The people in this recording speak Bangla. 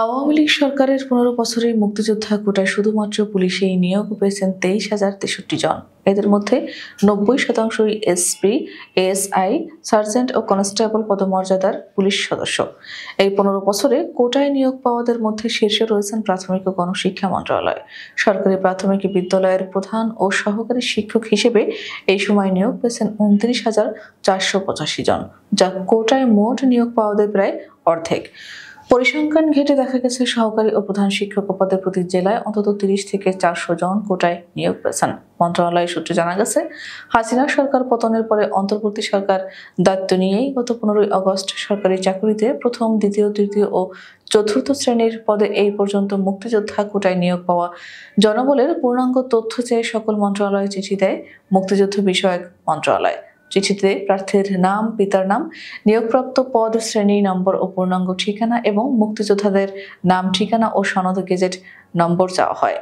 আওয়ামী লীগ সরকারের ১৫ বছরে মুক্তিযোদ্ধা কোটায় শুধুমাত্র পুলিশেই নিয়োগ পেয়েছেন ২৩,০৬৩ জন। এদের মধ্যে ৯০% এসপি, এএসআই, সার্জেন্ট ও কনস্টেবল পদমর্যাদার পুলিশ সদস্য। এই ১৫ বছরে কোটায় নিয়োগ পাওয়াদের মধ্যে শীর্ষে রয়েছেন প্রাথমিক ও গণশিক্ষা মন্ত্রণালয়। সরকারি প্রাথমিক বিদ্যালয়ের প্রধান ও সহকারী শিক্ষক হিসেবে এই সময় নিয়োগ পেয়েছেন ২৯,৪৮৫ জন, যা কোটায় মোট নিয়োগ পাওয়াদের প্রায় অর্ধেক। পরিসংখ্যান ঘেঁটে দেখা গেছে, সহকারী ও প্রধান শিক্ষক পদে প্রতি জেলায় অন্তত ৩০ থেকে ৪০০ জন কোটায় নিয়োগ পেয়েছেন। মন্ত্রণালয় সূত্রে জানা গেছে, হাসিনা সরকার পতনের পরে অন্তর্বর্তী সরকার দায়িত্ব নিয়েই গত ১৫ই আগস্ট সরকারি চাকুরিতে প্রথম, দ্বিতীয়, তৃতীয় ও চতুর্থ শ্রেণীর পদে এই পর্যন্ত মুক্তিযোদ্ধা কোটায় নিয়োগ পাওয়া জনবলের পূর্ণাঙ্গ তথ্য চেয়ে সকল মন্ত্রণালয়ে চিঠি দেয় মুক্তিযুদ্ধ বিষয়ক মন্ত্রণালয়। চিঠিতে প্রার্থীর নাম, পিতার নাম, নিয়োগপ্রাপ্ত পদ, শ্রেণী নম্বর ও পূর্ণাঙ্গ ঠিকানা এবং মুক্তিযোদ্ধাদের নাম, ঠিকানা ও সনদ গেজেট নম্বর চাওয়া হয়।